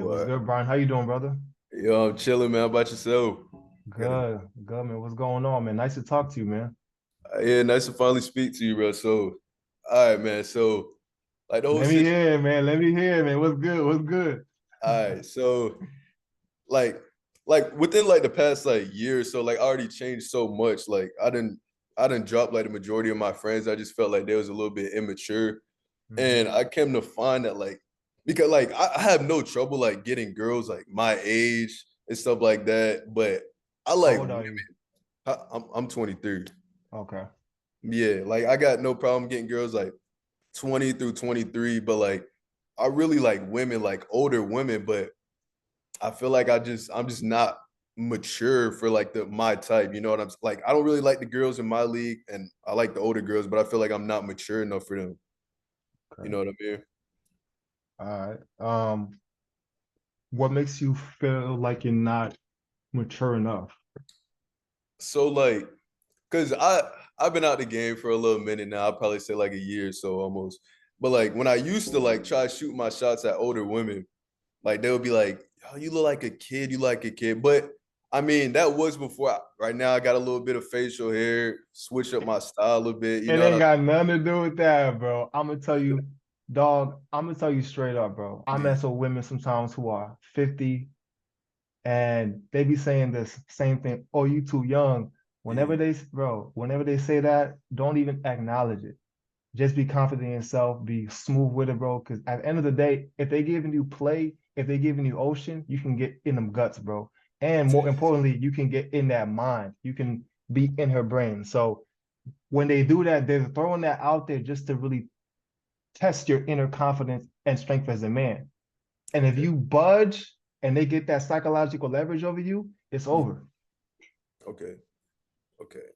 What's Edouard. good, Brian? How you doing, brother? Yo, I'm chilling, man. How about yourself? Good. Good, good, man. What's going on, man? Nice to talk to you, man. Yeah, nice to finally speak to you, bro. So, all right, man. So, like the whole Let me situation. hear it, man. Let me hear it, man. What's good? What's good? All right, so like, like within like the past like year or so, like I already changed so much. Like I didn't drop like the majority of my friends. I just felt like they was a little bit immature, Hmm. and I came to find that like because like I have no trouble like getting girls like my age and stuff like that, but I How like old women. are you? I'm 23. Okay. Yeah, like I got no problem getting girls like 20 through 23, but like I really like women, like older women, but I feel like I'm just not mature for like the my type. You know what I'm like? I don't really like the girls in my league, and I like the older girls, but I feel like I'm not mature enough for them. You Okay. know what I mean? All right. What makes you feel like you're not mature enough? So like, cause I've been out the game for a little minute now. I'll probably say like a year or so almost. But like when I used to like try to shoot my shots at older women, like they'll be like, "Oh, you look like a kid. You like a kid." But I mean, that was before. Right now, I got a little bit of facial hair, switch up my style a little bit. You It know what ain't I got nothing to do with that, bro. I'm gonna tell you, dog. I'm gonna tell you straight up, bro. I mean? mess with women sometimes who are 50, and they be saying this same thing. Oh, you too young. Yeah, Whenever they say that, don't even acknowledge it. Just be confident in yourself, be smooth with it, bro. Because at the end of the day, if they giving you play, if they giving you ocean, you can get in them guts, bro. And more importantly, you can get in that mind. You can be in her brain. So when they do that, they're throwing that out there just to really test your inner confidence and strength as a man. And if okay. you budge and they get that psychological leverage over you, it's Mhm. over. Okay, okay,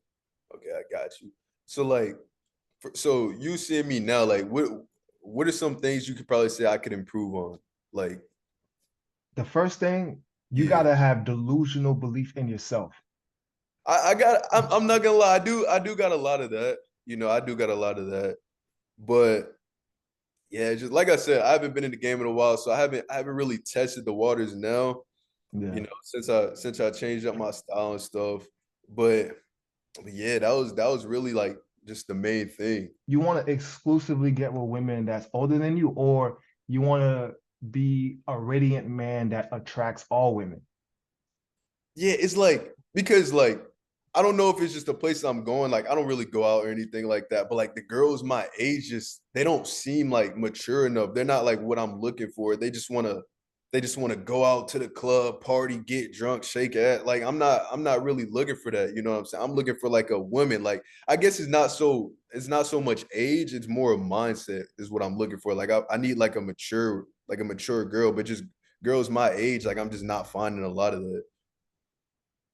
okay. I got you. So like, so you see me now. Like, what are some things you could probably say I could improve on? Like, The first thing, you yeah. gotta have delusional belief in yourself. I got I'm not gonna lie, I do got a lot of that. You know, I do got a lot of that. But yeah, just like I said, I haven't been in the game in a while, so I haven't really tested the waters now, you Yeah. know, since I changed up my style and stuff. But yeah, that was really like just the main thing. You want to exclusively get with women that's older than you, or you want to be a radiant man that attracts all women. Yeah, it's like because like I don't know if it's just the place I'm going. Like I don't really go out or anything like that. But like the girls my age just they don't seem like mature enough. They're not like what I'm looking for. They just want to go out to the club, party, get drunk, shake it. Like I'm not really looking for that. You know what I'm saying? I'm looking for like a woman. Like I guess it's not so much age, it's more a mindset is what I'm looking for. Like I need like a mature girl, but just girls my age, like I'm just not finding a lot of that.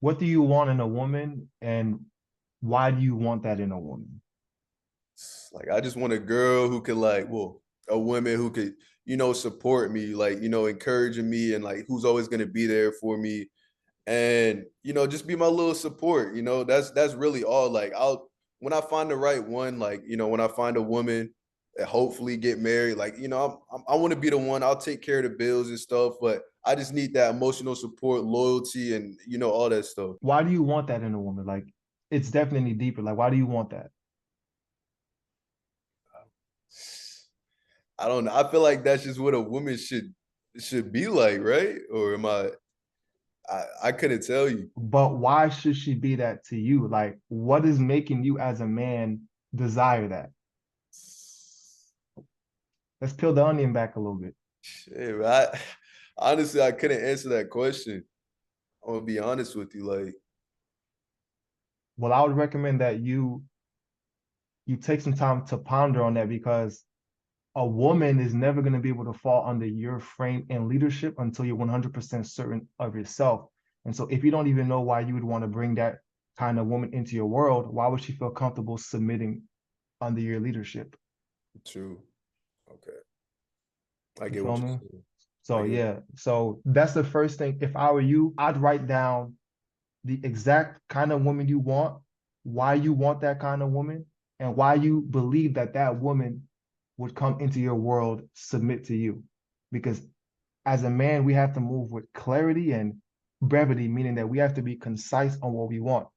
What do you want in a woman, and why do you want that in a woman? Like I just want a girl who could like, well, a woman who could, you know, support me, like, you know, encouraging me and like who's always gonna be there for me and you know, just be my little support, you know. That's really all. Like I'll when I find the right one, like, you know, when I find a woman that hopefully get married, like, you know, I want to be the one, I'll take care of the bills and stuff, but I just need that emotional support, loyalty, and you know, all that stuff. Why do you want that in a woman? Like, it's definitely deeper. Like, why do you want that? I don't know. I feel like that's just what a woman should be like, right? Or am I couldn't tell you. But why should she be that to you? Like, what is making you as a man desire that? Let's peel the onion back a little bit. Shit, honestly I couldn't answer that question. I'm gonna be honest with you. Like, Well, I would recommend that you take some time to ponder on that, because a woman is never going to be able to fall under your frame and leadership until you're 100% certain of yourself. And so if you don't even know why you would want to bring that kind of woman into your world, why would she feel comfortable submitting under your leadership? true. Okay. I You get feel what you're me? saying. I So get what yeah, so that's the first thing. If I were you, I'd write down the exact kind of woman you want, why you want that kind of woman, and why you believe that that woman would come into your world, submit to you. Because as a man, we have to move with clarity and brevity, meaning that we have to be concise on what we want.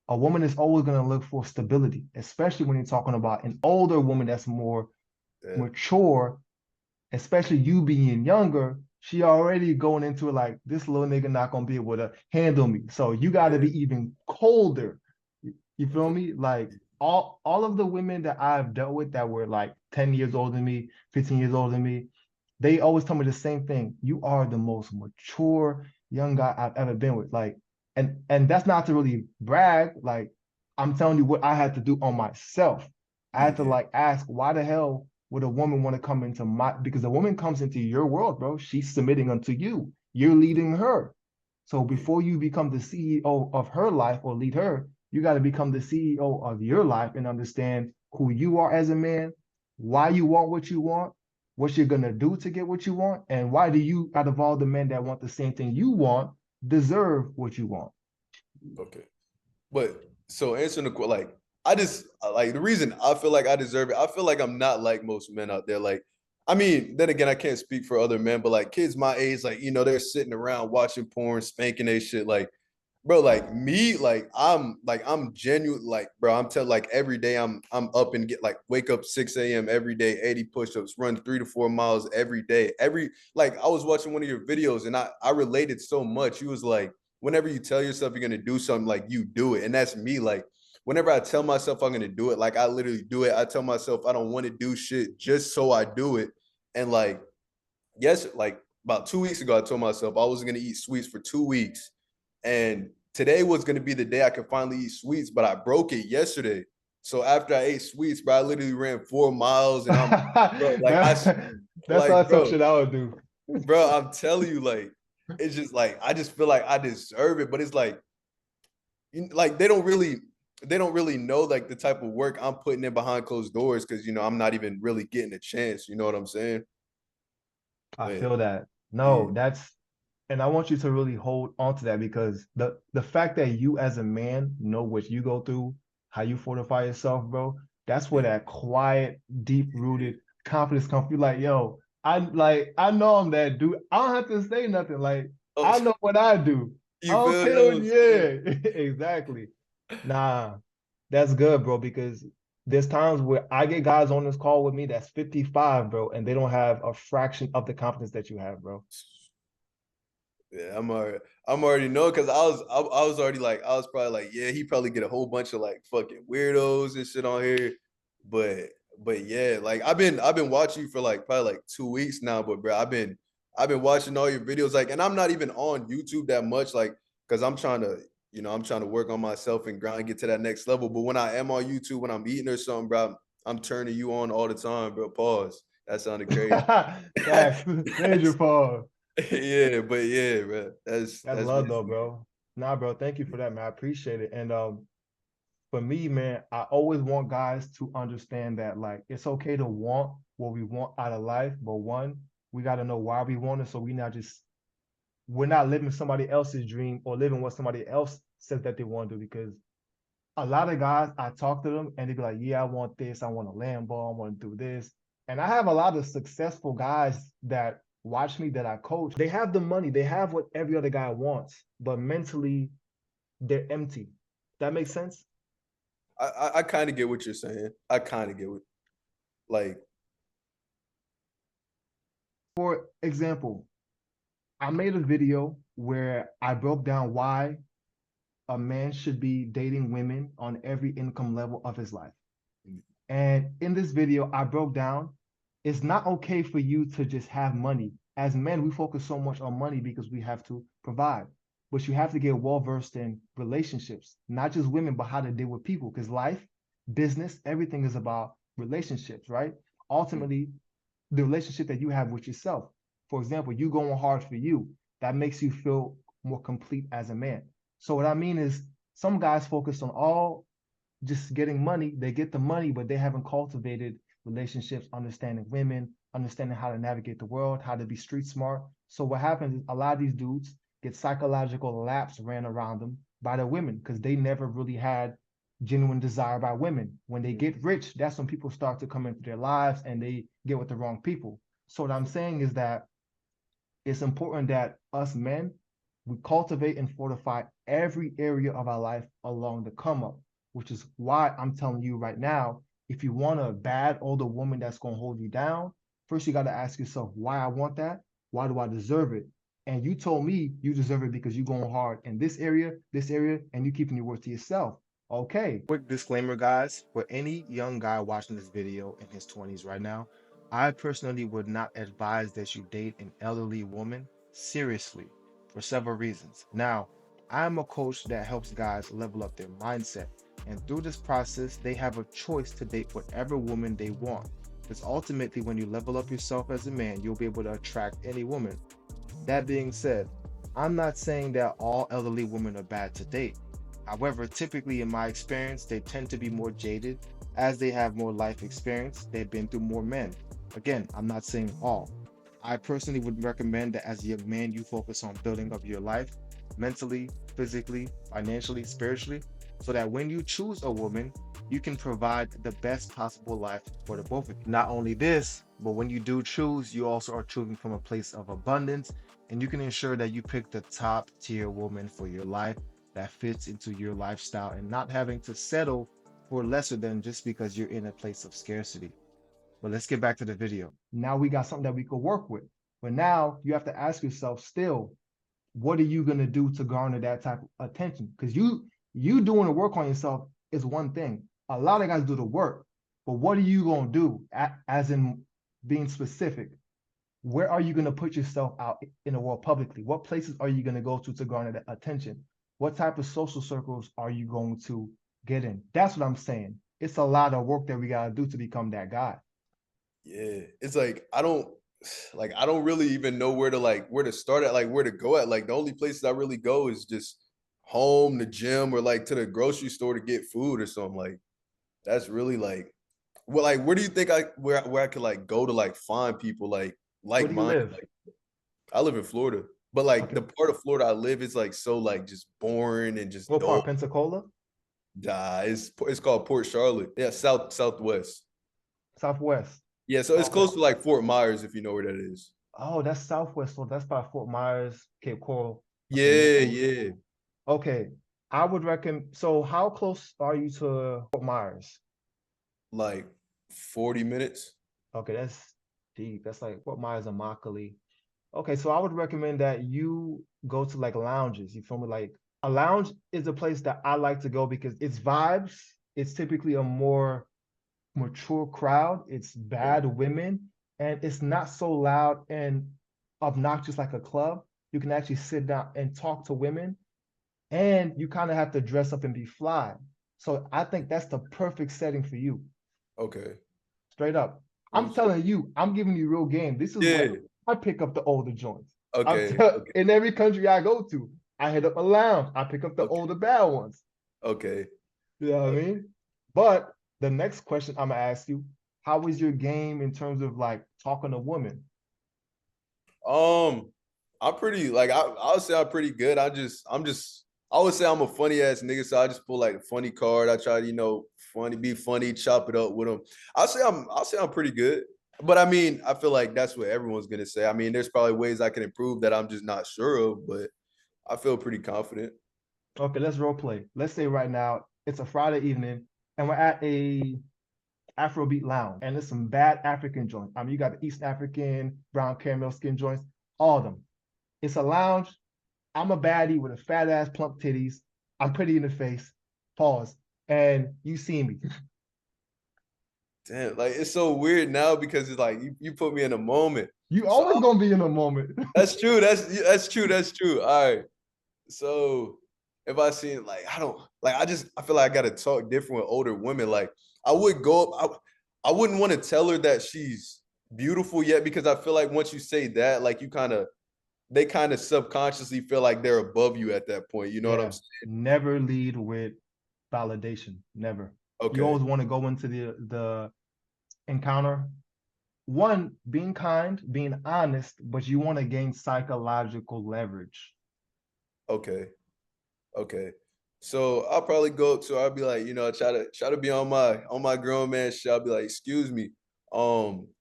A woman is always going to look for stability, especially when you're talking about an older woman that's more Yeah. mature, especially you being younger. She already going into it like, this little nigga not gonna be able to handle me. So you got to Yeah. be even colder. You feel Okay. me? Like all of the women that I've dealt with that were like 10 years older than me, 15 years older than me, they always tell me the same thing. You are the most mature young guy I've ever been with. Like, and that's not to really brag. Like, I'm telling you what I had to do on myself. I had to Yeah. like ask, why the hell would a woman want to come into my, because a woman comes into your world, bro. She's submitting unto you. You're leading her. So Yeah. before you become the CEO of her life or lead her, you got to become the CEO of your life and understand who you are as a man, why you want what you want, what you're gonna do to get what you want, and why do you, out of all the men that want the same thing you want, deserve what you want. Okay. But so answering the question, like I just like the reason I feel like I deserve it. I feel like I'm not like most men out there. Like, I mean, then again, I can't speak for other men, but like kids my age, like they're sitting around watching porn, spanking their shit. Like, bro, like me, I'm genuine. Like, bro, I'm telling like every day I'm up and get like wake up 6 a.m. every day, 80 push-ups, run 3 to 4 miles every day. Like I was watching one of your videos and I related so much. You was like, whenever you tell yourself you're gonna do something, like you do it. And that's me. Like whenever I tell myself I'm gonna do it, like I literally do it. I tell myself I don't want to do shit just so I do it. And like, yes, like about 2 weeks ago, I told myself I was gonna eat sweets for 2 weeks. And today was gonna be the day I could finally eat sweets, but I broke it yesterday. So after I ate sweets, bro, I literally ran 4 miles and I'm bro, like That's not some bro, shit I would do. I'm telling you, like, it's just like I just feel like I deserve it, but it's like they don't really know like the type of work I'm putting in behind closed doors because I'm not even really getting a chance. You know what I'm saying? I But feel that. yeah, No, that's, and I want you to really hold on to that, because the fact that you as a man know what you go through, how you fortify yourself, bro, that's where yeah, that quiet, deep rooted confidence comes. You're like, yo, I know I'm that dude. I don't have to say nothing. Like, oh, I know what I do. I you don't feel care what what, I'm saying? yeah, exactly. Nah, that's good, bro, because there's times where I get guys on this call with me that's 55, bro, and they don't have a fraction of the confidence that you have, bro. Yeah, I'm already know because I was already like I was probably like yeah he probably get a whole bunch of like fucking weirdos and shit on here, but yeah like I've been watching you for like probably like 2 weeks now, but bro I've been watching all your videos like, and I'm not even on YouTube that much like because I'm trying to work on myself and grind, get to that next level. But when I am on YouTube, when I'm eating or something, bro, I'm turning you on all the time, bro. Pause. That sounded crazy. Facts. Major pause. Yeah, but yeah, bro. That's That's that's love though, basically bro. Nah, bro, thank you for that, man. I appreciate it. And for me, man, I always want guys to understand that like it's okay to want what we want out of life, but one, we got to know why we want it, so we're not living somebody else's dream or living what somebody else says that they want to do. Because a lot of guys, I talk to them and they be like, yeah, I want this, I want a Lambo, I want to do this. And I have a lot of successful guys that watch me that I coach. They have the money, they have what every other guy wants, but mentally they're empty. That makes sense? I kind of get what you're saying. I kind of get what like For example, I made a video where I broke down why a man should be dating women on every income level of his life. And in this video, I broke down it's not okay for you to just have money. As men, we focus so much on money because we have to provide. But you have to get well versed in relationships, not just women, but how to deal with people. Because life, business, everything is about relationships, right? Ultimately, the relationship that you have with yourself. For example, you going hard for you, that makes you feel more complete as a man. So what I mean is some guys focus on all just getting money. They get the money, but they haven't cultivated relationships, understanding women, understanding how to navigate the world, how to be street smart. So what happens is a lot of these dudes get psychological laps ran around them by the women because they never really had genuine desire by women. When they get rich, that's when people start to come into their lives and they get with the wrong people. So what I'm saying is that it's important that us men, we cultivate and fortify every area of our life along the come up, which is why I'm telling you right now, if you want a bad older woman that's going to hold you down, first you got to ask yourself why I want that. Why do I deserve it? And you told me you deserve it because you're going hard in this area, and you keeping your word to yourself. Okay. Quick disclaimer, guys. For any young guy watching this video in his 20s right now, I personally would not advise that you date an elderly woman seriously for several reasons. Now, I'm a coach that helps guys level up their mindset. And through this process, they have a choice to date whatever woman they want. Because ultimately, when you level up yourself as a man, you'll be able to attract any woman. That being said, I'm not saying that all elderly women are bad to date. However, typically in my experience, they tend to be more jaded as they have more life experience. They've been through more men. Again, I'm not saying all. I personally would recommend that as a young man, you focus on building up your life mentally, physically, financially, spiritually, so that when you choose a woman, you can provide the best possible life for the both of you. Not only this, but when you do choose, you also are choosing from a place of abundance, and you can ensure that you pick the top tier woman for your life that fits into your lifestyle and not having to settle for lesser than just because you're in a place of scarcity. But let's get back to the video. Now we got something that we could work with. But now you have to ask yourself still, what are you going to do to garner that type of attention? Because you doing the work on yourself is one thing. A lot of guys do the work, but what are you going to do? As in being specific, where are you going to put yourself out in the world publicly? What places are you going to go to garner that attention? What type of social circles are you going to get in? That's what I'm saying. It's a lot of work that we got to do to become that guy. Yeah, it's like I don't really even know where to start at, like where to go at. Like the only places I really go is just home, the gym, or like to the grocery store to get food or something. Like that's really like where do you think where I could like go to like find people Where like do you mine? live? Like I live in Florida, but like Okay. the part of Florida I live is like so like just boring and just What dull. part? Pensacola? Nah, it's called Port Charlotte. Yeah, southwest. Southwest. Yeah, so it's Okay. close to like Fort Myers if you know where that is. Oh, that's Southwest. So that's by Fort Myers, Cape Coral. Okay, Yeah, Naples. yeah. Okay. I would recommend. So how close are you to Fort Myers? Like 40 minutes. Okay, that's deep. That's like Fort Myers and Immokalee. Okay, so I would recommend that you go to like lounges. You feel me? Like a lounge is a place that I like to go because it's vibes. It's typically a more mature crowd. It's Okay. bad women, and it's not so loud and obnoxious like a club. You can actually sit down and talk to women, and you kind of have to dress up and be fly. So I think that's the perfect setting for you. Okay. Straight up. I'm Understood. telling you, I'm giving you real game. This is where Yeah. I pick up the older joints. Okay. Okay. In every country I go to, I hit up a lounge. I pick up the Okay. older bad ones. Okay. You know what I Okay. mean? But the next question I'm gonna ask you, how is your game in terms of like talking to women? Um, I'm pretty like I would say I'm pretty good. I would say I'm a funny ass nigga, so I just pull like a funny card. I try to, be funny, chop it up with them. I'll say I'm pretty good. But I mean, I feel like that's what everyone's gonna say. I mean, there's probably ways I can improve that I'm just not sure of, but I feel pretty confident. Okay, let's role play. Let's say right now it's a Friday evening and we're at a Afrobeat lounge and there's some bad African joints. I mean, you got the East African, brown caramel skin joints, all of them. It's a lounge. I'm a baddie with a fat ass, plump titties. I'm pretty in the face. Pause. And you see me. Damn, like it's so weird now because it's like you put me in a moment. You So always gonna be in a moment. that's true. That's true. That's true. All right. So if I seen like I don't like I feel like I gotta talk different with older women. Like I would go up, I wouldn't want to tell her that she's beautiful yet because I feel like once you say that, like they kind of subconsciously feel like they're above you at that point. You know what I'm Yeah. saying? Never lead with validation. Never. You Okay. always want to go into the encounter. One, being kind, being honest, but you want to gain psychological leverage. Okay. Okay. So I'll probably go up to her, I'll be like, try to be on my grown man shit. I'll be like, excuse me.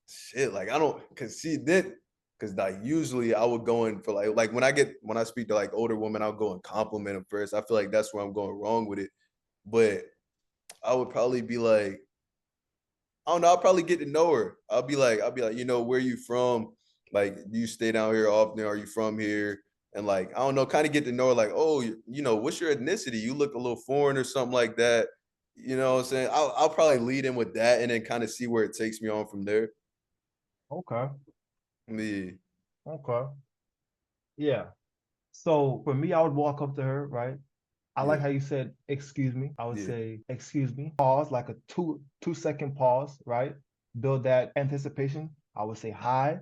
Shit, like I don't cause see then Cause like usually I would go in for like when I speak to like older women, I'll go and compliment them first. I feel like that's where I'm going wrong with it. But I would probably be like, I don't know, I'll probably get to know her. I'll be like, where you from? Like, do you stay down here often? Are you from here? And like, I don't know, kind of get to know her, like, oh, what's your ethnicity? You look a little foreign or something like that. You know what I'm saying? I'll probably lead in with that and then kind of see where it takes me on from there. Okay. Yeah, Okay. Yeah. So for me, I would walk up to her, right? I like yeah, how you said, excuse me. I would yeah, say, excuse me. Pause, like a two-second pause, right? Build that anticipation. I would say hi.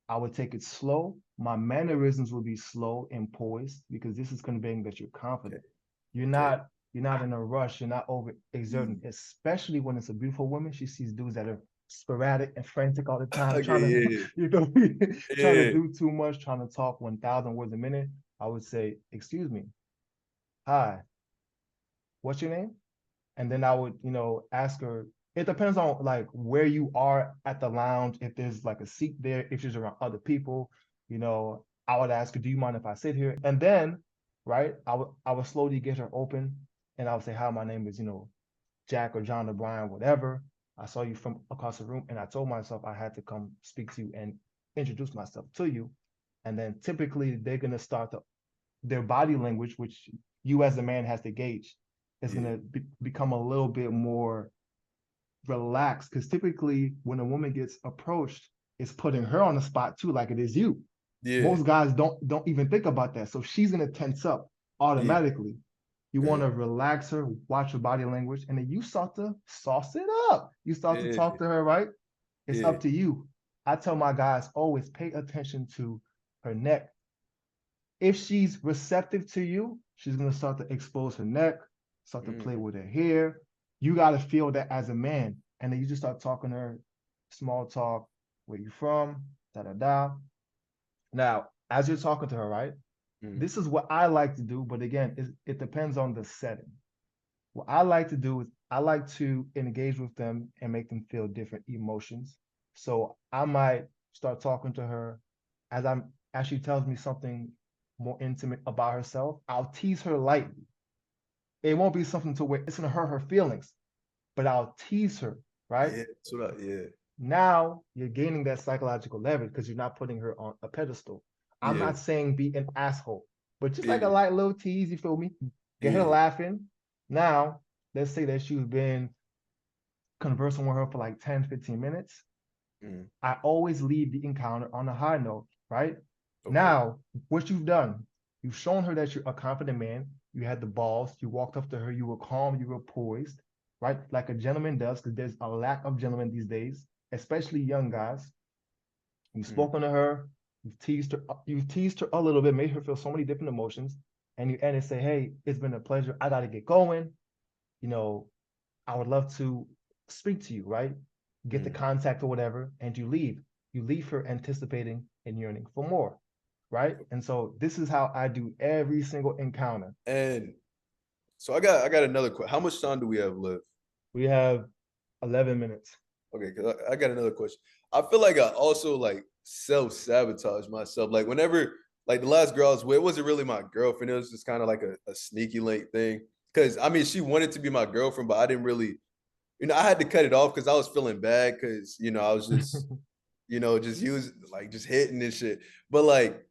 I would take it slow. My mannerisms will be slow and poised because this is conveying that you're okay, confident. You're okay. not you're not in a rush. You're not over exerting, Mm. especially when it's a beautiful woman. She sees dudes that are sporadic and frantic all the time, Okay, trying to yeah, trying to yeah, do too much, trying to talk 1,000 words a minute. I would say, excuse me, hi, what's your name? And then I would, ask her. It depends on like where you are at the lounge. If there's like a seat there, if she's around other people, I would ask her, "Do you mind if I sit here?" And then, right, I would slowly get her open, and I would say, "Hi, my name is Jack or John or Brian, whatever. I saw you from across the room, and I told myself I had to come speak to you and introduce myself to you." And then typically they're gonna start their body language, which you as a man has to gauge, is yeah, gonna become a little bit more relaxed. Because typically when a woman gets approached, it's putting her on the spot too, like it is you. yeah, Most guys don't even think about that. So she's gonna tense up yeah, automatically. You want right, to relax her, watch her body language, and then you start to sauce it up. You start to yeah, talk to her, right? It's yeah, up to you. I tell my guys always pay attention to her neck. If she's receptive to you, she's gonna start to expose her neck, start to play mm, with her hair. You gotta feel that as a man, and then you just start talking to her, small talk. Where you from? Da da da. Now, as you're talking to her, right? mm, This is what I like to do, but again, it depends on the setting. What I like to do is I like to engage with them and make them feel different emotions. So I might start talking to her as she tells me something more intimate about herself. I'll tease her lightly. It won't be something to where it's gonna hurt her feelings, but I'll tease her, right? yeah, that's what yeah, Now you're gaining that psychological leverage because you're not putting her on a pedestal. I'm yeah, not saying be an asshole, but just like a yeah, light little tease, you feel me? Get her yeah, laughing. Now, let's say that she's been conversing with her for like 10, 15 minutes. mm, I always leave the encounter on a high note, right? okay, Now, what you've done, you've shown her that you're a confident man. You had the balls. You walked up to her. You were calm. You were poised, right? Like a gentleman does, because there's a lack of gentlemen these days, especially young guys. You've mm, spoken to her. You've teased her. You've teased her a little bit, made her feel so many different emotions, and you end and say, "Hey, it's been a pleasure. I got to get going. You know, I would love to speak to you, right? Get the mm. contact or whatever, and you leave. You leave her anticipating and yearning for more, right? And so this is how I do every single encounter. And so I got another question. How much time do we have left? We have 11 minutes. Okay, because I got another question. I feel like I also like self-sabotage myself. Like whenever like the last girl I was with, it wasn't really my girlfriend. It was just kind of like a sneaky link thing. Cause I mean she wanted to be my girlfriend, but I didn't really, I had to cut it off because I was feeling bad because I was just, just use like just hitting and shit. But like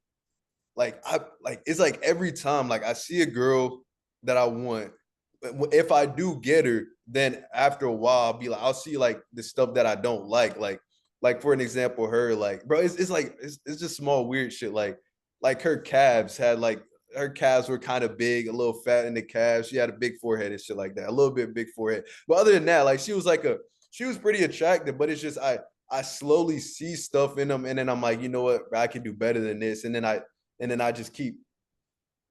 I like it's like every time like I see a girl that I want, if I do get her, then after a while I'll see like the stuff that I don't like for an example, her like bro, it's like it's just small weird shit like her calves were kind of big, a little fat in the calves. She had a big forehead and shit like that, a little bit big forehead. But other than that, like she was pretty attractive. But it's just I slowly see stuff in them, and then I'm like, you know what, I can do better than this, and then I just keep,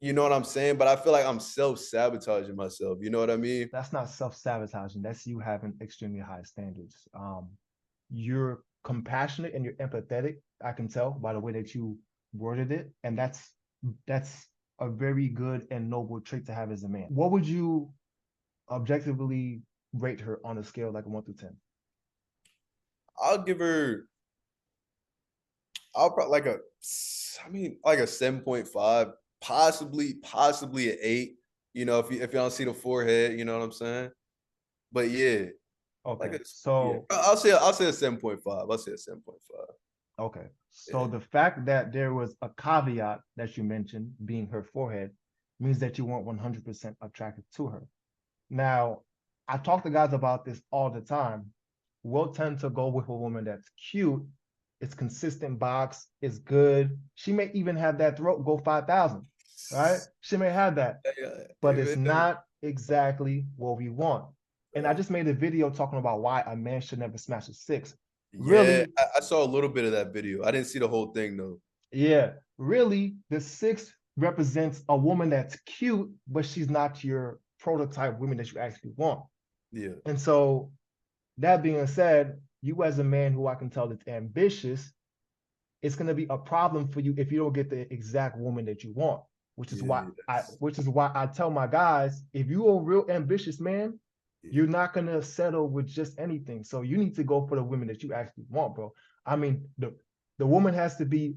you know what I'm saying? But I feel like I'm self-sabotaging myself. You know what I mean? That's not self-sabotaging. That's you having extremely high standards. You're compassionate and you're empathetic. I can tell by the way that you worded it, and that's a very good and noble trait to have as a man. What would you objectively rate her on a scale like 1 through 10? I'll give her I'll probably like like a 7.5, possibly an 8. You know, if you don't see the forehead, you know what I'm saying? But yeah, like Okay, yeah, so I'll say a 7.5. I'll say a 7.5. okay, so Yeah. the fact that there was a caveat that you mentioned being her forehead means that you weren't 100% attracted to her. Now, I talk to guys about this all the time. We'll tend to go with a woman that's cute, it's consistent box, it's good. She may even have that throat go 5,000, right? She may have that, Yeah, but it's not exactly what we want. And I right. just made a video talking about why a man should never smash a six. Yeah, Really, I saw a little bit of that video. I didn't see the whole thing though. yeah, really, the six represents a woman that's cute, but she's not your prototype woman that you actually want. Yeah. And so that being said, you as a man who I can tell is ambitious, it's going to be a problem for you if you don't get the exact woman that you want. Yeah. Which is why I tell my guys, if you're a real ambitious man, Yeah. you're not gonna settle with just anything. So you need to go for the women that you actually want, bro. I mean, the woman has to be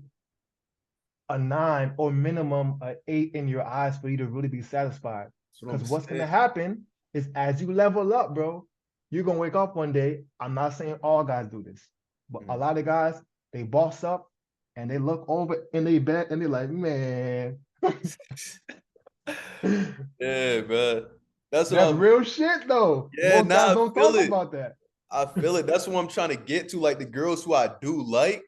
a 9 or minimum a 8 in your eyes for you to really be satisfied. That's what Because I'm what's saying. gonna happen is as you level up, bro, you're gonna wake up one day. I'm not saying all guys do this, but a Mhm. lot of guys they boss up and they look over in their bed and they're like, man, Yeah, bro. That's what that's I'm. real shit though. Yeah, Most nah, guys I don't feel talk it. about that. I feel it. That's what I'm trying to get to. Like the girls who I do like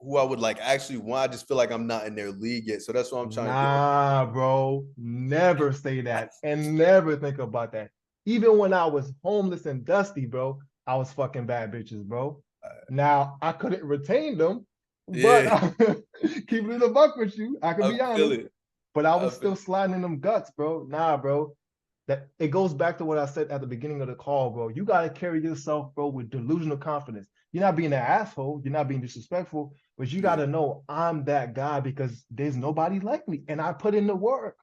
who I would like actually want. I just feel like I'm not in their league yet. So that's what I'm trying to do. Nah, bro. Never say that and never think about that. Even when I was homeless and dusty, bro, I was fucking bad bitches, bro. Now I couldn't retain them, but Yeah, keeping it a buck with you, I can I be feel honest. it. But I I was feel still it. sliding in them guts, bro. Nah, bro. That it goes back to what I said at the beginning of the call, bro. You gotta carry yourself, bro, with delusional confidence. You're not being an asshole, you're not being disrespectful, but you Yeah, gotta know I'm that guy because there's nobody like me. And I put in the work.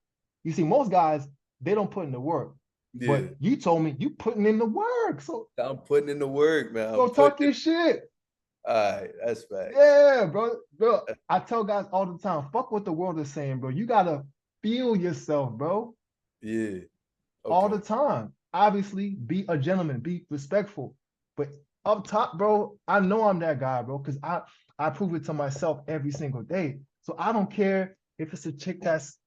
You see, most guys, they don't put in the work. yeah. But you told me you putting in the work. So I'm putting in the work, man. I'm go putting talk it. your shit. All right, that's facts. Yeah, bro. Bro, I tell guys all the time, fuck what the world is saying, bro. You gotta feel yourself, bro, Yeah. all the Okay. time. Obviously, be a gentleman, be respectful. But up top, bro, I know I'm that guy, bro, because I prove it to myself every single day. So I don't care if it's a chick that's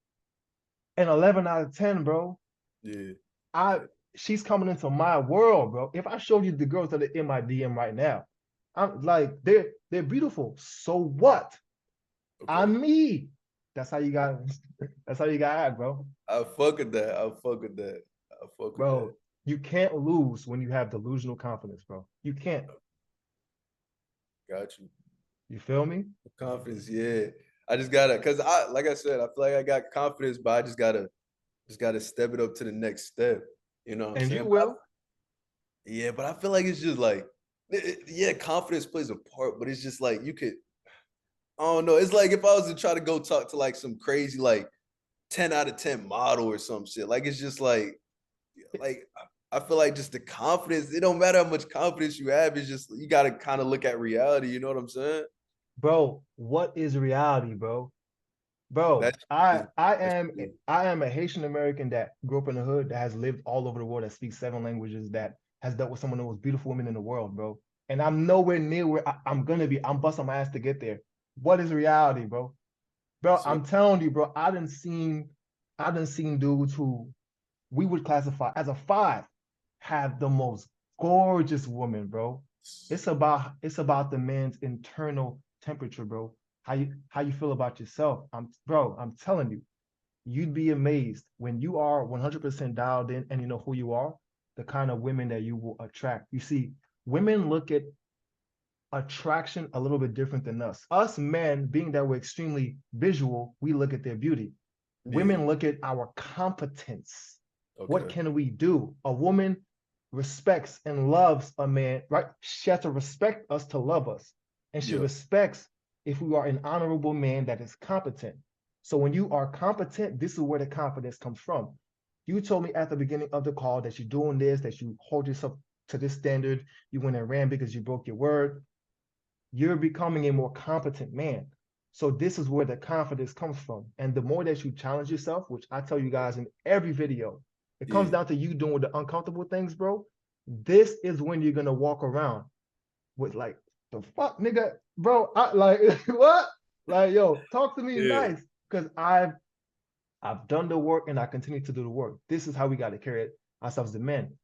an 11 out of 10, bro. Yeah. I she's coming into my world, bro. If I showed you the girls that are in my DM right now, I'm like, they're beautiful. So what? Okay. I'm me. That's how you got that's how you got to act, bro. I fuck with that. I fuck with that. I fuck with that. Bro, you can't lose when you have delusional confidence, bro. You can't. Got you. You feel me? Confidence, yeah. I just gotta, cause like I said, I feel like I got confidence, but I just gotta step it up to the next step. You know what I'm And saying? you will. Yeah, but I feel like it's just like, yeah, confidence plays a part, but it's just like you could, I don't know. It's like if I was to try to go talk to like some crazy like 10 out of 10 model or some shit. Like it's just like I feel like just the confidence. It don't matter how much confidence you have. It's just you gotta kind of look at reality. You know what I'm saying? Bro, what is reality, bro? Bro, That's that's true. I am a Haitian American that grew up in the hood that has lived all over the world that speaks 7 languages that has dealt with some of the most beautiful women in the world, bro. And I'm nowhere near where I'm gonna be. I'm busting my ass to get there. What is reality, bro? Bro, So I'm telling you, bro, I done seen dudes who we would classify as a 5 have the most gorgeous woman, bro. It's about the man's internal temperature, bro. How you feel about yourself. I'm telling you, you'd be amazed when you are 100% dialed in and you know who you are, the kind of women that you will attract. You see, women look at attraction a little bit different than us. Us men, being that we're extremely visual, we look at their beauty. yeah, Women look at our competence. What okay, can we do? A woman respects and loves a man, right? She has to respect us to love us. And she yeah, respects if we are an honorable man that is competent. So when you are competent, this is where the confidence comes from. You told me at the beginning of the call that you're doing this, that you hold yourself to this standard. You went and ran because you broke your word. you're becoming a more competent man. So this is where the confidence comes from. And the more that you challenge yourself, which I tell you guys in every video, it comes Yeah. down to you doing the uncomfortable things, bro. This is when you're gonna walk around with like, the fuck, nigga, bro. I like what? Like, yo, talk to me Yeah. nice. Cause I've done the work and I continue to do the work. This is how we gotta carry ourselves as men.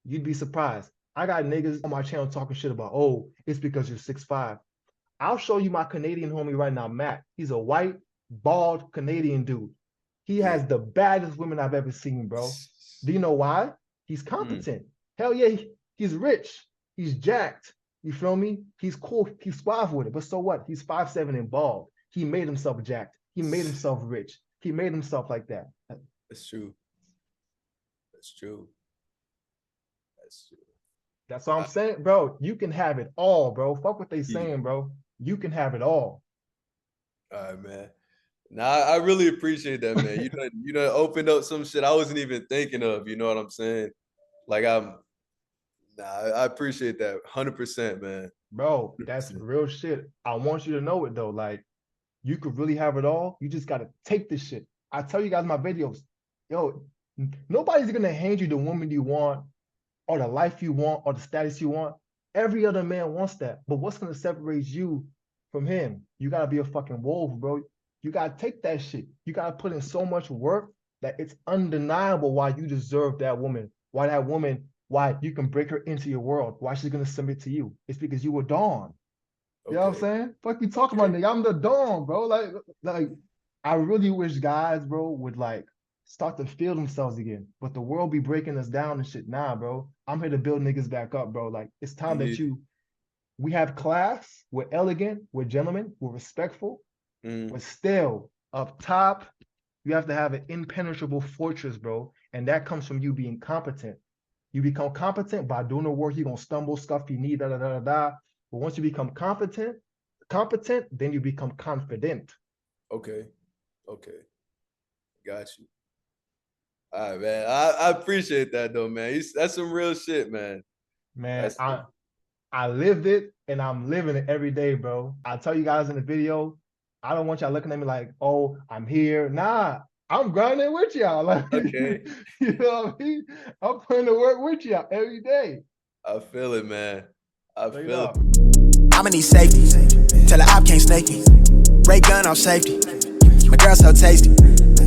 You'd be surprised. I got niggas on my channel talking shit about, oh, it's because you're 6'5". I'll show you my Canadian homie right now, Matt. He's a white, bald Canadian dude. He Yeah. has the baddest women I've ever seen, bro. Do you know why? He's competent. Hell yeah, he's rich. He's jacked. You feel me? He's cool. He's suave with it. But so what? He's 5'7" and bald. He made himself jacked. He made himself rich. He made himself like that. That's true. That's true. That's true. That's what I'm saying, bro. You can have it all, bro. Fuck what they saying, bro. You can have it all. All right, man. Nah, I really appreciate that, man. You know, opened up some shit I wasn't even thinking of. You know what I'm saying? Like I appreciate that 100%, man. Bro, that's real shit. I want you to know it though. Like, you could really have it all. You just gotta take this shit. I tell you guys in my videos, yo, nobody's gonna hand you the woman you want, or the life you want, or the status you want. Every other man wants that. But what's gonna separate you from him? You gotta be a fucking wolf, bro. You gotta take that shit. You gotta put in so much work that it's undeniable why you deserve that woman. Why you can break her into your world. Why she's gonna submit to you. It's because you were Dawn. You know what I'm saying? Fuck you talking about, nigga. I'm the Dawn, bro. Like, I really wish guys, bro, would like start to feel themselves again. But the world be breaking us down and shit. Nah, bro. I'm here to build niggas back up, bro. Like, it's time that we have class, we're elegant, we're gentlemen, we're respectful, but still up top, you have to have an impenetrable fortress, bro. And that comes from you being competent. You become competent by doing the work. You're gonna stumble, scuff your knee, da da da da. But once you become competent, then you become confident. Okay. Got you. All right, man. I appreciate that though, man. That's some real shit, man. Man, I lived it and I'm living it every day, bro. I tell you guys in the video, I don't want y'all looking at me like, oh, I'm here. Nah, I'm grinding with y'all. Like, Okay. You know what I mean? I'm putting to work with y'all every day. I feel it, man. I feel it. I'ma need safety. Tell her I can't snake me. Ray gun off safety. My girl so tasty.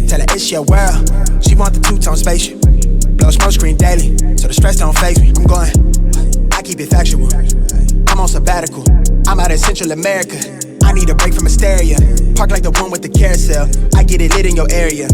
Tell her it's your world. She want the two-tone spaceship. Blow smoke screen daily, so the stress don't faze me. I'm going. I keep it factual. I'm on sabbatical. I'm out in Central America. I need a break from hysteria. Park like the one with the carousel. I get it lit in your area.